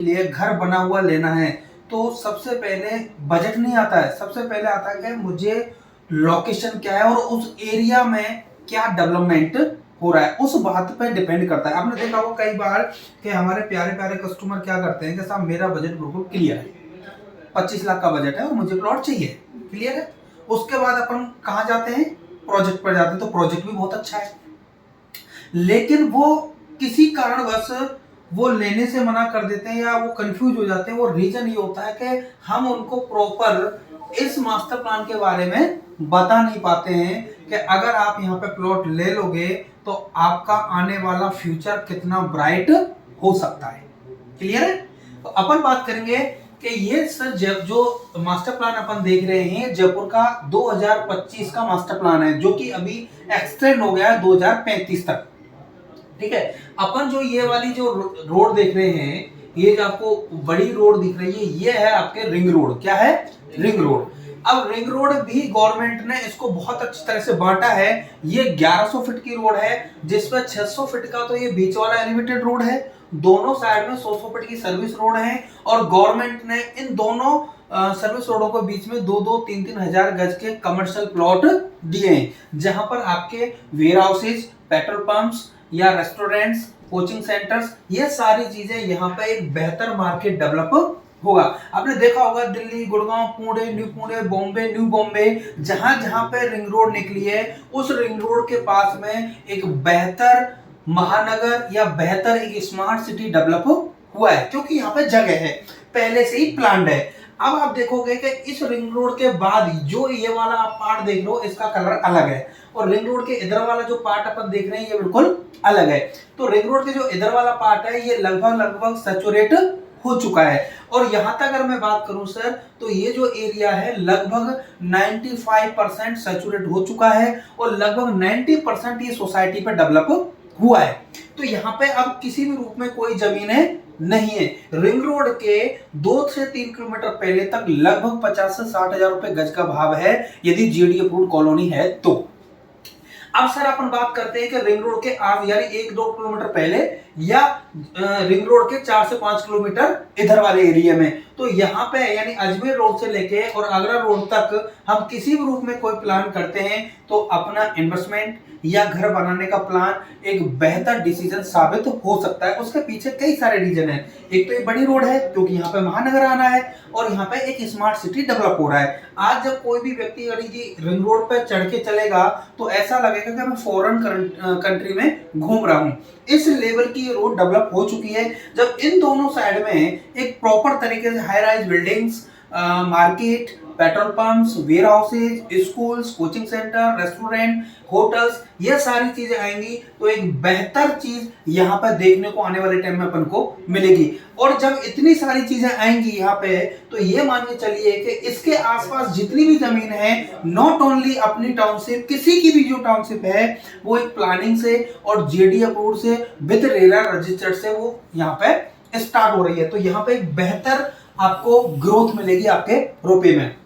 लिए घर बना हुआ लेना है तो सबसे पहले बजट नहीं आता है, सबसे पहले आता है कि मुझे लोकेशन क्या है और उस एरिया में क्या डेवलपमेंट हो रहा है, उस बात पे डिपेंड करता है। आपने देखा होगा कई बार कि हमारे प्यारे प्यारे कस्टमर क्या करते हैं कि साहब मेरा बजट बिल्कुल क्लियर है, 25 लाख का बजट है और मुझे प्लॉट चाहिए, क्लियर है। उसके बाद अपन कहाँ जाते हैं, प्रोजेक्ट पर जाते हैं, तो प्रोजेक्ट भी बहुत अच्छा है, लेकिन वो किसी कारणवश वो लेने से मना कर देते हैं या वो कंफ्यूज हो जाते हैं। वो रीजन ये होता है कि हम उनको प्रॉपर इस मास्टर प्लान के बारे में बता नहीं पाते हैं कि अगर आप यहाँ पे प्लॉट ले लोगे तो आपका आने वाला फ्यूचर कितना ब्राइट हो सकता है, क्लियर है। तो अपन बात करेंगे कि ये सर जो मास्टर प्लान अपन देख रहे हैं जयपुर का 2025 का मास्टर प्लान है, जो कि अभी एक्सटेंड हो गया है 2035 तक, ठीक है। अपन जो ये वाली जो रोड देख रहे हैं, ये जो आपको बड़ी रोड दिख रही है, ये है आपके रिंग रोड। क्या है? Ring road. अब रिंग रोड भी गवर्नमेंट ने इसको बहुत अच्छी तरह से बांटा है। ये 1100 फीट की रोड है, जिसमें 600 फीट का तो ये बीच वाला एलिवेटेड रोड है, दोनों साइड में 100 फीट की सर्विस रोड है। और गवर्नमेंट ने इन दोनों सर्विस रोडों के बीच में 2-2, 3-3 हजार गज के कमर्शियल प्लॉट दिए हैं, जहां पर आपके वेयर हाउसेज, पेट्रोल पंप्स या रेस्टोरेंट्स, कोचिंग सेंटर्स, ये सारी चीजें यहाँ पे एक बेहतर मार्केट डेवलप होगा। आपने देखा होगा दिल्ली, गुड़गांव, पुणे, बॉम्बे, न्यू बॉम्बे, जहां जहां पे रिंग रोड निकली है, उस रिंग रोड के पास में एक बेहतर महानगर या बेहतर एक स्मार्ट सिटी डेवलप हुआ है, क्योंकि यहाँ पे जगह है, पहले से ही प्लान्ड है। अब आप देखोगे कि इस रिंग रोड के बाद जो ये वाला आप पार्ट देख लो, इसका कलर अलग है, और रिंग रोड के इधर वाला जो पार्ट अपन देख रहे हैं ये बिल्कुल अलग है। तो रिंग रोड के जो इधर वाला पार्ट है ये लगभग सैचुरेट हो चुका है। और यहां तक अगर मैं बात करूं सर, तो ये जो एरिया है लगभग 95% सैचुरेट हो चुका है और लगभग 90% ये सोसाइटी पे डेवलप हुआ है। तो यहाँ पे अब किसी भी रूप में कोई जमीनें नहीं है। रिंग रोड के 2 से 3 किलोमीटर पहले तक लगभग 50 से 60 हजार रुपए गज का भाव है, यदि जीडी अप्रूव्ड कॉलोनी है तो। अब सर अपन बात करते हैं कि रिंग रोड के आप यानी 1-2 किलोमीटर पहले या रिंग रोड के 4 से 5 किलोमीटर इधर वाले एरिया में, तो यहाँ पे यानी अजमेर रोड से लेके और आगरा रोड तक हम किसी भी रूप में कोई प्लान करते हैं तो अपना इन्वेस्टमेंट या घर बनाने का प्लान एक बेहतर डिसीजन साबित हो सकता है। उसके पीछे कई सारे रीजन हैं। एक तो ये बड़ी रोड है क्योंकि यहाँ पे महानगर आना है और यहाँ पे एक स्मार्ट सिटी डेवलप हो रहा है। आज जब कोई भी व्यक्ति रिंग रोड पे चढ़ के चलेगा तो ऐसा लगेगा कि मैं फॉरेन कंट्री में घूम रहा हूँ। इस लेवल की रोड डेवलप हो चुकी है। जब इन दोनों साइड में एक प्रॉपर तरीके से high rise buildings, market, petrol pumps, warehouses, schools, coaching centre, restaurant, hotels, ये सारी चीजें आएंगी तो एक बेहतर चीज यहाँ पर देखने को आने वाले टाइम में अपन को मिलेगी। और जब इतनी सारी चीजें आएंगी यहाँ पे, तो ये मान के चलिए कि इसके आसपास जितनी भी जमीन है, नॉट ओनली अपनी टाउनशिप, किसी की भी जो टाउनशिप है वो एक प्लानिंग से और जेडी अप्रूव से विद रेरा रजिस्टर्ड से वो यहाँ पे स्टार्ट हो रही है। तो यहाँ पे एक बेहतर आपको ग्रोथ मिलेगी आपके रुपए में।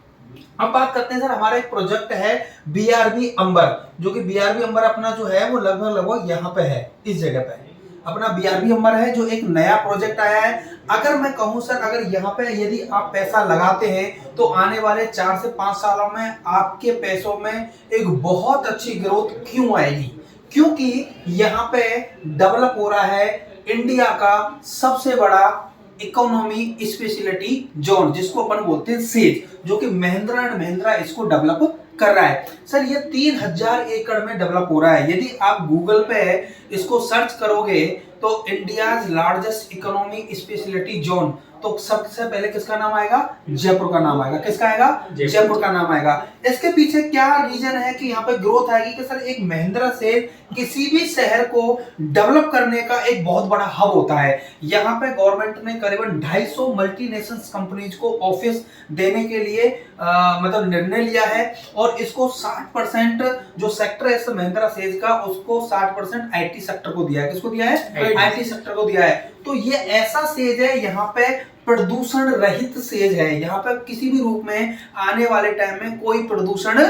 अब बात करते हैं सर, हमारा एक प्रोजेक्ट है बीआरबी अंबर, जो कि बीआरबी अंबर अपना जो है वो लगभग यहाँ पे है, इस जगह पे अपना बीआरबी अंबर है, जो एक नया प्रोजेक्ट आया है। अगर मैं कहूँ सर, अगर यहाँ पे यदि आप पैसा लगाते हैं तो आने वाले 4 से 5 सालों में आपके पैसों में एक बहुत अच्छी ग्रोथ क्यों आएगी, क्योंकि यहाँ पे डेवलप हो रहा है इंडिया का सबसे बड़ा इकोनॉमी स्पेशलिटी जोन, जिसको अपन बोलते हैं सेज, जो कि महिंद्रा एंड महिंद्रा इसको डेवलप कर रहा है। सर ये 3000 एकड़ में डेवलप हो रहा है। यदि आप गूगल पे इसको सर्च करोगे तो India's largest economy speciality zone, तो सबसे पहले किसका नाम आएगा? जयपुर का नाम आएगा। किसका आएगा? जयपुर का नाम आएगा। इसके पीछे क्या रीजन है कि यहाँ पे ग्रोथ आएगी कि सर एक महिंद्रा से किसी भी शहर को डेवलप करने का एक बहुत बड़ा हब होता है। यहाँ पे गवर्नमेंट ने करीबन 250 मल्टीनेशनल कंपनीज को ऑफिस देने के लिए मतलब निर्णय लिया है, और इसको 60% जो सेक्टर है महिंद्रा सेज का, उसको 60% आईटी सेक्टर को दिया है। किसको दिया है? आईटी सेक्टर को दिया है। तो ये ऐसा सेज है, यहाँ पे प्रदूषण रहित सेज है। यहाँ पे किसी भी रूप में आने वाले टाइम में कोई प्रदूषण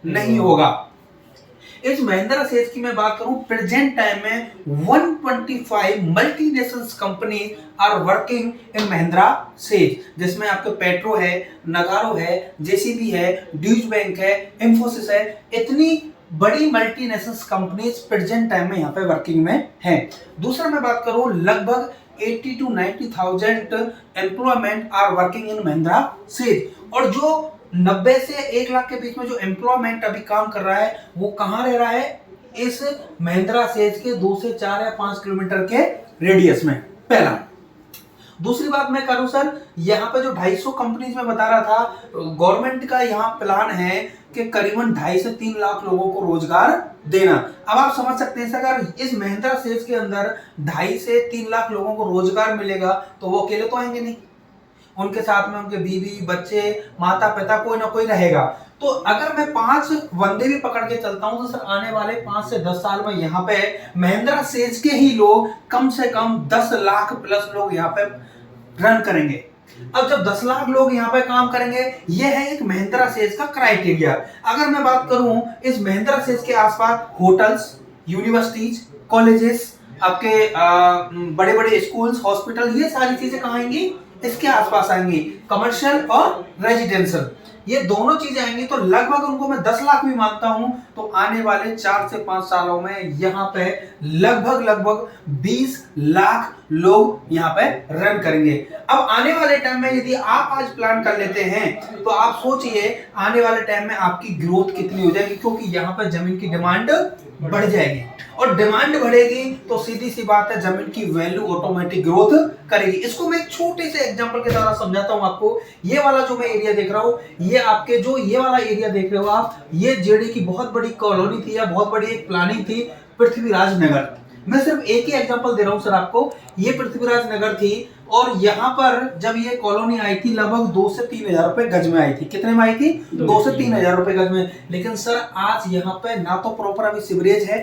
नहीं होगा। इस महिंद्रा सेज की मैं बात करूं, प्रेजेंट टाइम में 125 multinational company are working in Mahindra SEZ, जिसमें आपके पेट्रो है, नगारो है, जेसीबी है, ड्यूज बैंक है, इंफोसिस है। इतनी बड़ी मल्टीनेशनल कंपनीज प्रेजेंट टाइम में यहाँ पे वर्किंग में है। दूसरा मैं बात करूं, लगभग 80 to 90,000 employment are working in Mahindra SEZ. और जो 90 से 1 लाख के बीच में जो एम्प्लॉयमेंट अभी काम कर रहा है वो कहां रह रहा है, इस महिंद्रा सेज के 2 से 4 या 5 किलोमीटर के रेडियस में। पहला। दूसरी बात मैं करूं सर, यहाँ पे जो 250 कंपनीज में बता रहा था, गवर्नमेंट का यहाँ प्लान है कि करीबन 2.5 से 3 लाख लोगों को रोजगार देना। अब आप समझ सकते हैं अगर इस महिंद्रा सेज के अंदर 2.5 से 3 लाख लोगों को रोजगार मिलेगा तो वो अकेले तो आएंगे नहीं, उनके साथ में उनके बीवी, बच्चे, माता पिता, कोई ना कोई रहेगा। तो अगर मैं 5 बंदे भी पकड़ के चलता हूं तो सर आने वाले 5 से 10 साल में यहाँ पे महिंद्रा सेज के ही लोग कम से कम 10 लाख प्लस लोग यहाँ पे रन करेंगे। अब जब 10 लाख लोग यहाँ पे काम करेंगे, ये है एक महिंद्रा सेज का क्राइटेरिया। अगर मैं बात करूं, इस महिंद्रा सेज के आसपास होटल्स, यूनिवर्सिटीज, कॉलेजेस, आपके बड़े बड़े स्कूल्स, हॉस्पिटल, ये सारी चीजें कहाँ आएंगी, इसके आसपास आएंगी। कमर्शियल और रेजिडेंशियल ये दोनों चीजें आएंगी। तो लगभग उनको मैं 10 लाख भी मानता हूं तो आने वाले 4 से 5 सालों में यहाँ पे लगभग 20 लाख लोग यहाँ पे रन करेंगे। अब आने वाले टाइम में यदि आप आज प्लान कर लेते हैं तो आप सोचिए आने वाले टाइम में आपकी ग्रोथ कितनी हो जाएगी, क्योंकि यहाँ पे जमीन की डिमांड बढ़ जाएगी और डिमांड बढ़ेगी तो सीधी सी बात है जमीन की वैल्यू ऑटोमेटिक ग्रोथ करेगी। इसको मैं एक छोटे से एग्जांपल के द्वारा समझाता हूं आपको। ये वाला जो मैं एरिया देख रहा हूं, ये आपके जो ये वाला एरिया देख रहे हो आप, ये जेडी की बहुत बड़ी कॉलोनी थी या बहुत बड़ी एक प्लानिंग थी, पृथ्वीराज नगर। मैं सिर्फ एक ही एग्जांपल दे रहा हूं सर आपको। ये पृथ्वीराज नगर थी और यहाँ पर जब ये कॉलोनी आई थी लगभग 2 से 3 हजार रुपए गज में आई थी। कितने में आई थी? 2 से 3 हजार रुपए गज में। लेकिन सर आज यहाँ पे ना तो प्रॉपर अभी सीवरेज है,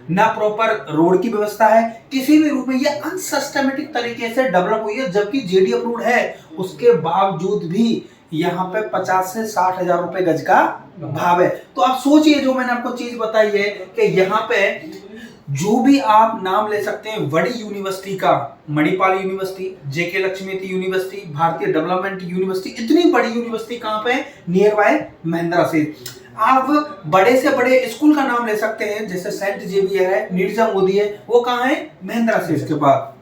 ना प्रॉपर रोड की व्यवस्था है, किसी भी रूप में ये अनसिस्टमेटिक तरीके से डेवलप हुई है, जबकि जेडी अप्रूव्ड है। उसके बावजूद भी यहाँ पे 50 से 60 हजार रुपए गज का भाव है। तो आप सोचिए, जो मैंने आपको चीज बताई है कि यहाँ पे जो भी आप नाम ले सकते हैं बड़ी यूनिवर्सिटी का, मणिपाल यूनिवर्सिटी, जेके लक्ष्मीपति यूनिवर्सिटी, भारतीय डेवलपमेंट यूनिवर्सिटी, इतनी बड़ी यूनिवर्सिटी कहां पे? Near by Mahindra says. आप बड़े से बड़े स्कूल का नाम ले सकते हैं, जैसे सेंट जेवियर है, नीरजा मोदी है, वो कहां है? महिंद्रा सेज के बाद।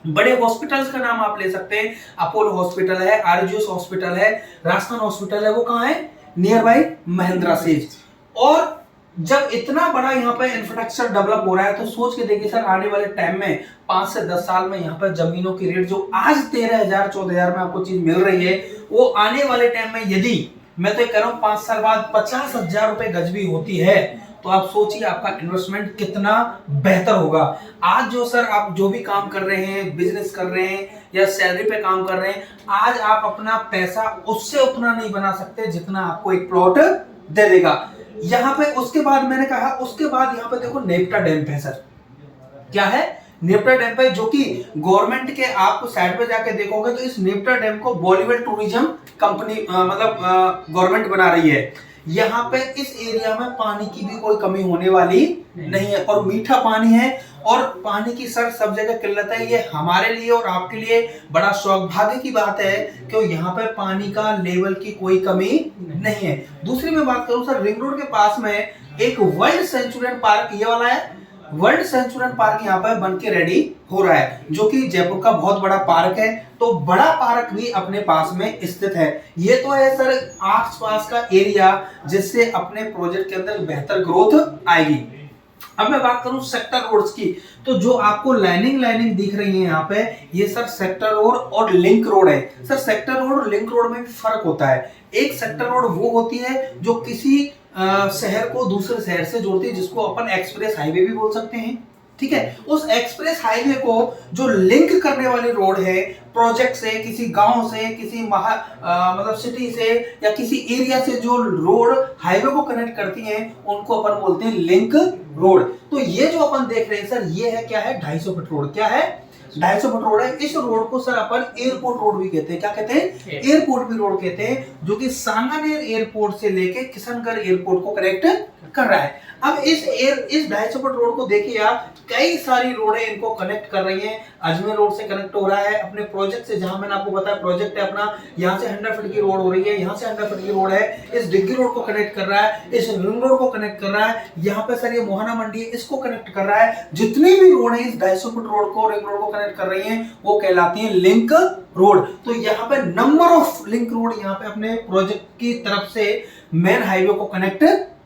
बड़े हॉस्पिटल्स का नाम आप ले सकते हैं, अपोलो हॉस्पिटल है, आरजीएस हॉस्पिटल है, राजस्थान हॉस्पिटल है, वो कहां है? Near by Mahindra SEZ. और जब इतना बड़ा यहाँ पे इंफ्रास्ट्रक्चर डेवलप हो रहा है तो सोच के देखिए सर आने वाले टाइम में 5 से 10 साल में यहाँ पे जमीनों की रेट जो आज 13,000 14,000 में आपको चीज मिल रही है, वो आने वाले टाइम में यदि मैं तो कह रहा हूँ 5 साल बाद 50,000 रुपए गज भी होती है तो आप सोचिए आपका इन्वेस्टमेंट कितना बेहतर होगा। आज जो सर आप जो भी काम कर रहे हैं, बिजनेस कर रहे हैं या सैलरी पे काम कर रहे हैं, आज आप अपना पैसा उससे उतना नहीं बना सकते जितना आपको एक प्लॉट दे देगा। यहाँ पे उसके बाद मैंने कहा, उसके बाद यहाँ पे देखो नेप्टा डैम है सर। क्या है? नेप्टा डैम पे, जो कि गवर्नमेंट के आप साइड पे जाके देखोगे तो इस नेप्टा डैम को बॉलीवुड टूरिज्म कंपनी मतलब गवर्नमेंट बना रही है। यहाँ पे इस एरिया में पानी की भी कोई कमी होने वाली नहीं है और मीठा पानी है। और पानी की सर सब जगह किल्लत है, ये हमारे लिए और आपके लिए बड़ा सौभाग्य की बात है कि यहाँ पे पानी का लेवल की कोई कमी नहीं है। दूसरी मैं बात करूं सर, रिंग रोड के पास में एक वर्ल्ड सेंचुरियन पार्क, ये वाला है वर्ल्ड सेंचुरियन पार्क, यहाँ पर बन के रेडी हो रहा है, जो कि जयपुर का बहुत बड़ा पार्क है। तो बड़ा पार्क भी अपने पास में स्थित है। ये तो है सर आस पास का एरिया जिससे अपने प्रोजेक्ट के अंदर बेहतर ग्रोथ आएगी। अब मैं बात करूं सेक्टर रोड्स की, तो जो आपको लाइनिंग दिख रही है यहाँ पे, ये सर सेक्टर रोड और लिंक रोड है। सर सेक्टर रोड और लिंक रोड में भी फर्क होता है। एक सेक्टर रोड वो होती है जो किसी शहर को दूसरे शहर से जोड़ती है, जिसको अपन एक्सप्रेस हाईवे भी बोल सकते हैं। ठीक है, उस एक्सप्रेस हाईवे को जो लिंक करने वाली रोड है, प्रोजेक्ट से, किसी गांव से, किसी मतलब सिटी से या किसी एरिया से जो रोड हाईवे को कनेक्ट करती हैं, उनको अपन बोलते हैं लिंक रोड। तो ये जो अपन देख रहे हैं सर, ये है क्या है? 250 फीट रोड। क्या है? 250 फुट रोड है। इस रोड को सर अपन एयरपोर्ट रोड भी कहते हैं। क्या कहते हैं? एयरपोर्ट भी रोड कहते हैं, जो कि सांगानेर एयरपोर्ट से लेके किशनगढ़ एयरपोर्ट को कनेक्ट कर रहा है। अब इस 250 फुट रोड को देखिए आप, कई सारी रोडें इनको कनेक्ट कर रही हैं। अजमेर रोड से कनेक्ट हो रहा है अपने प्रोजेक्ट से, जहां मैंने आपको बताया प्रोजेक्ट है अपना, यहाँ से 100 फीट की रोड हो रही है, यहाँ से 100 फीट की रोड है। इस डिग्गी रोड को कनेक्ट कर रहा है, इस रिंग रोड को कनेक्ट कर रहा है, यहाँ पे सर ये मोहाना मंडी है, इसको कनेक्ट कर रहा है। जितनी भी रोड है इस 250 फुट रोड को, रिंग रोड को कनेक्ट कर रही है, वो कहलाती है लिंक रोड। तो यहाँ पे नंबर ऑफ लिंक रोड यहाँ पे अपने प्रोजेक्ट की तरफ से मेन हाईवे को कनेक्ट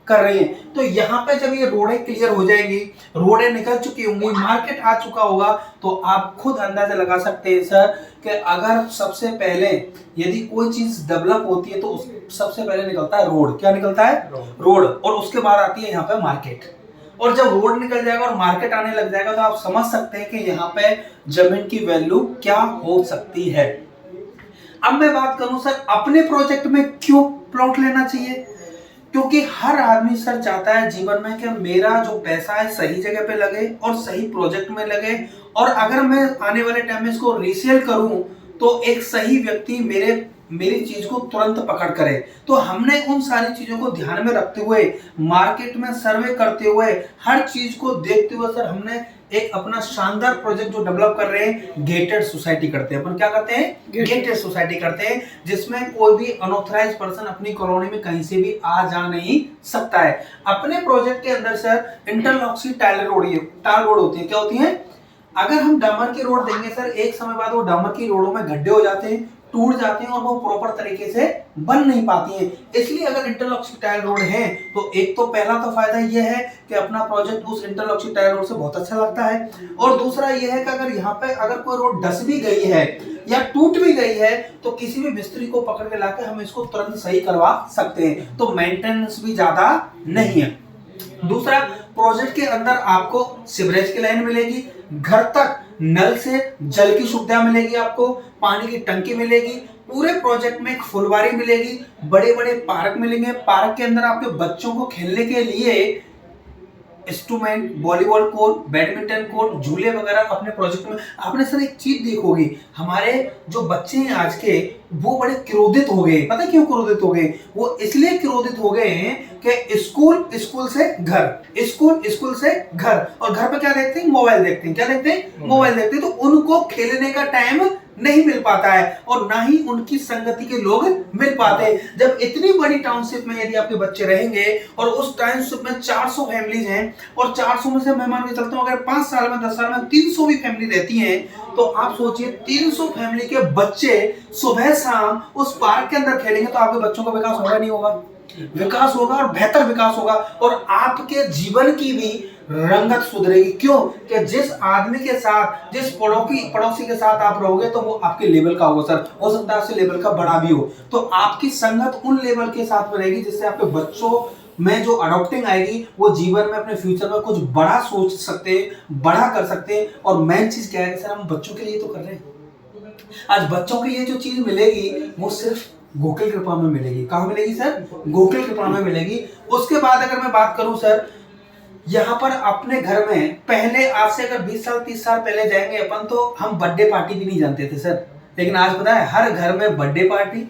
कर रही है। तो यहाँ पे जब ये रोडें क्लियर हो जाएंगी, रोडें निकल चुकी होंगी, मार्केट आ चुका होगा, तो आप खुद अंदाजा लगा सकते हैं सर कि अगर सबसे पहले यदि कोई चीज डेवलप होती है तो सबसे पहले निकलता है रोड। क्या निकलता है? रोड। और उसके बाद आती है यहाँ पे मार्केट। और जब रोड निकल जाएगा और मार्केट आने लग जाएगा तो आप समझ सकते हैं कि यहाँ पे जमीन की वैल्यू क्या हो सकती है। अब मैं बात करूं सर अपने प्रोजेक्ट में क्यों प्लॉट लेना चाहिए, क्योंकि हर आदमी सर चाहता है जीवन में कि मेरा जो पैसा है सही जगह पे लगे और सही प्रोजेक्ट में लगे, और अगर मैं आने वाले टाइम में इसको रीसेल करूं तो एक सही व्यक्ति मेरी चीज को तुरंत पकड़ करे। तो हमने उन सारी चीजों को ध्यान में रखते हुए, मार्केट में सर्वे करते हुए, हर चीज को देखते हुए सर हमने एक अपना शानदार प्रोजेक्ट जो डेवलप कर रहे हैं, गेटेड सोसाइटी करते हैं। अपन क्या करते हैं? गेटेड सोसाइटी करते हैं, जिसमें कोई भी अनऑथराइज्ड पर्सन अपनी कॉलोनी में कहीं से भी आ जा नहीं सकता है। अपने प्रोजेक्ट के अंदर सर इंटरलॉक की टाइल रोड होती है। क्या होती है? अगर हम डामर की रोड देंगे सर, एक समय बाद वो डामर की रोडों में गड्ढे हो जाते हैं, टूट जाते हैं और वो प्रॉपर तरीके से बन नहीं पाती हैं। इसलिए अगर इंटरलॉक की टाइल रोड है तो एक तो पहला तो फायदा ये है कि अपना प्रोजेक्ट उस इंटरलॉक की टाइल रोड से बहुत अच्छा लगता है, और दूसरा ये है कि अगर यहाँ पे अगर कोई रोड धंस भी गई है या टूट भी गई है तो किसी भी मिस्त्री को पकड़ के लाके हम इसको तुरंत सही करवा सकते हैं, तो मेंटेनेंस भी ज्यादा नहीं है। दूसरा, प्रोजेक्ट के अंदर आपको सीवरेज की लाइन मिलेगी, घर तक नल से जल की सुविधा मिलेगी, आपको पानी की टंकी मिलेगी, पूरे प्रोजेक्ट में एक फुलवारी मिलेगी, बड़े बड़े पार्क मिलेंगे। पार्क के अंदर आपके बच्चों को खेलने के लिए instrument, volleyball court, badminton court, झूले वगैरह अपने प्रोजेक्ट में। आपने सर एक चीज देखोगे, हमारे जो बच्चे हैं आज के, वो बड़े क्रोधित हो गए। पता है क्यों क्रोधित हो गए? वो इसलिए क्रोधित हो गए हैं कि स्कूल से घर, स्कूल से घर, और घर पे क्या देखते हैं? मोबाइल देखते हैं। क्या देखते हैं? मोबाइल देखते हैं। तो उनको खेलने का टाइम नहीं मिल पाता है और ना ही उनकी संगति के लोग मिल पाते हैं। जब इतनी बड़ी टाउनशिप में यदि आपके बच्चे रहेंगे और उस टाउनशिप में 400 फैमिलीज हैं और 400 में से मैं मान के चलता हूं अगर 5 साल में 10 साल में 300 भी फैमिली रहती हैं, तो आप सोचिए 300 फैमिली के बच्चे सुबह शाम उस पार्क के अंदर खेलेंगे तो आपके बच्चों का विकास होगा नहीं होगा? विकास होगा और बेहतर विकास होगा, और आपके जीवन की भी रंगत सुधरेगी। क्यों? कि जिस आदमी के साथ, जिस पड़ोसी के साथ आप रहोगे तो वो आपके लेवल का होगा सर, हो सकता है आपसे लेवल का बड़ा भी हो, तो आपकी संगत उन लेवल के साथ रहेगी जिससे आपके बच्चों में जो अडॉप्टिंग आएगी वो जीवन में अपने फ्यूचर में कुछ बड़ा सोच सकते हैं, बड़ा कर सकते हैं। और मेन चीज क्या है सर, हम बच्चों के लिए तो कर रहे हैं। आज बच्चों के लिए जो चीज मिलेगी वो सिर्फ गोकुल कृपा में मिलेगी। कहां मिलेगी सर? गोकुल कृपा में मिलेगी। उसके बाद अगर मैं बात करूं सर, यहाँ पर अपने घर में पहले, आज से अगर 20 साल 30 साल पहले जाएंगे अपन, तो हम बर्थडे पार्टी भी नहीं जानते थे सर, लेकिन आज पता है हर घर में बर्थडे पार्टी,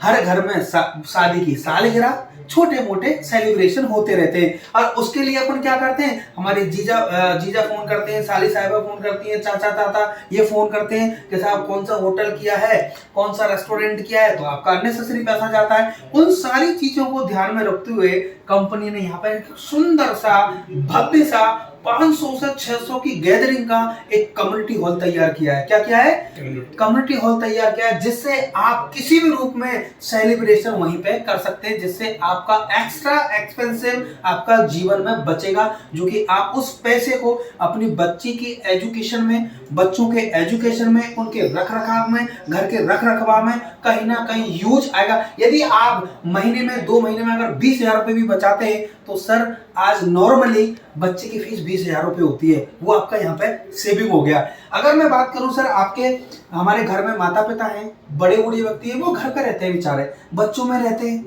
हर घर में शादी की सालगिरह, छोटे मोटे सेलिब्रेशन होते रहते हैं। और उसके लिए अपन क्या करते हैं, हमारे जीजा फोन करते हैं, साली साहिबा फोन करती हैं, चाचा ताता ये फोन करते हैं कि साहब कौन सा होटल किया है, कौन सा रेस्टोरेंट किया है, तो आपका अननेसेसरी पैसा जाता है। उन सारी चीजों को ध्यान में रखते हुए कंपनी ने यहाँ पर एक सुंदर सा, भव्य सा 500 से 600 की गैदरिंग का एक कम्युनिटी हॉल तैयार किया है। क्या किया है? कम्युनिटी हॉल तैयार किया है, जिससे आप किसी भी रूप में सेलिब्रेशन वहीं पे कर सकते हैं, जिससे आपका एक्स्ट्रा एक्सपेंसिव आपका जीवन में बचेगा, जो कि आप उस पैसे को अपनी बच्ची की एजुकेशन में, बच्चों के एजुकेशन में, उनके रखरखाव में, घर के रखरखाव में कहीं ना कहीं यूज आएगा। यदि आप महीने में 2 महीने में अगर 20,000 रुपए भी बचाते हैं तो सर आज नॉर्मली बच्चे की फीस 20,000 रुपए होती है, वो आपका यहाँ पे सेविंग हो गया। अगर मैं बात करूं सर, हमारे घर में माता पिता हैं, बड़े बूढ़े व्यक्ति हैं, वो घर पे रहते हैं बेचारे, बच्चों में रहते हैं,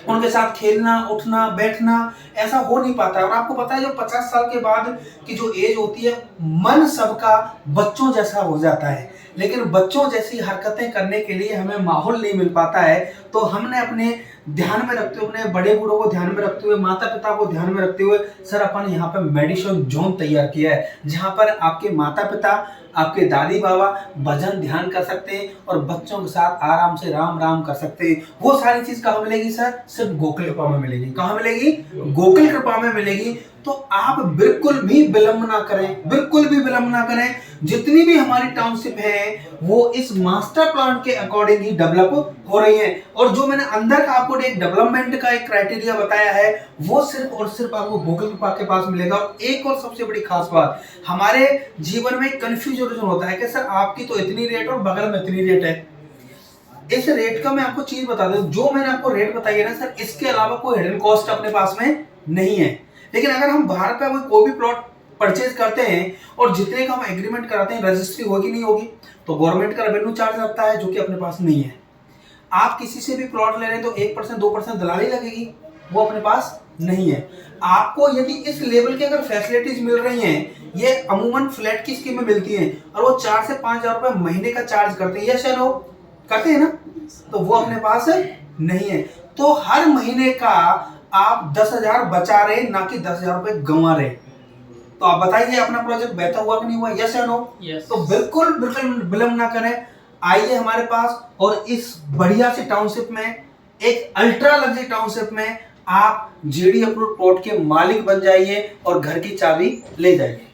उनके साथ खेलना, उठना, बैठना, ऐसा हो नहीं पाता है। और आपको पता है जो 50 साल के बाद की जो एज होती है, मन सबका बच्चों जैसा हो जाता है, लेकिन बच्चों जैसी हरकतें करने के लिए हमें माहौल नहीं मिल पाता है। तो हमने अपने ध्यान में रखते हुए, अपने बड़े बूढ़ों को ध्यान में रखते हुए, माता पिता को ध्यान में रखते हुए सर अपन यहाँ पे मेडिटेशन जोन तैयार किया है, जहाँ पर आपके माता पिता, आपके दादी बाबा भजन ध्यान कर सकते हैं और बच्चों के साथ आराम से राम राम कर सकते हैं। वो सारी चीज कहाँ मिलेगी सर? सिर्फ गोकुल कृपा में मिलेगी। कहाँ मिलेगी? गोकुल कृपा में मिलेगी। तो आप बिल्कुल भी विलंब ना करें, बिल्कुल भी विलंब ना करें। जितनी भी हमारी टाउनशिप है वो इस मास्टर प्लान के अकॉर्डिंग ही डेवलप हो रही है। और जो मैंने अंदर का आपको एक डेवलपमेंट का एक क्राइटेरिया बताया है, वो सिर्फ और सिर्फ आपको गोकुल कृपा के पास मिलेगा। और एक और सबसे बड़ी खास बात, हमारे जीवन में कंफ्यूजन होता है कि सर आपकी तो इतनी रेट और बगल में इतनी रेट है। इस रेट का मैं आपको चीज बता दूं, जो मैंने आपको रेट बताई है ना सर, इसके अलावा कोई हिडन कॉस्ट अपने पास में नहीं है। लेकिन अगर हम बाहर पे कोई भी प्लॉट परचेज करते हैं और जितने का हम एग्रीमेंट कराते हैं, रजिस्ट्री होगी नहीं होगी, तो गवर्नमेंट का रेवेन्यू चार्ज लगता है, जो कि अपने पास नहीं है। आप किसी से भी प्लॉट ले रहे हैं तो 1% 2% दलाली लगेगी, वो अपने पास नहीं है। आपको यदि इस लेवल की अगर फैसिलिटीज मिल रही हैं, ये अमूमन फ्लैट की स्कीम में मिलती हैं और वो 4 से 5 हजार रुपए महीने का चार्ज करते हैं, यस या नो? करते हैं ना? तो वो अपने पास नहीं है। तो हर महीने का आप 10,000 बचा रहे, ना कि 10,000 रुपए गंवा रहे। तो आप बताइए अपना प्रोजेक्ट बेहतर हुआ कि नहीं हुआ? यस या नो? तो बिल्कुल बिल्कुल विलंब ना करें, आइए हमारे पास और इस बढ़िया सी टाउनशिप में, एक अल्ट्रा लग्जरी टाउनशिप में आप जेडी अप्रूव प्लॉट के मालिक बन जाइए और घर की चाबी ले जाइए।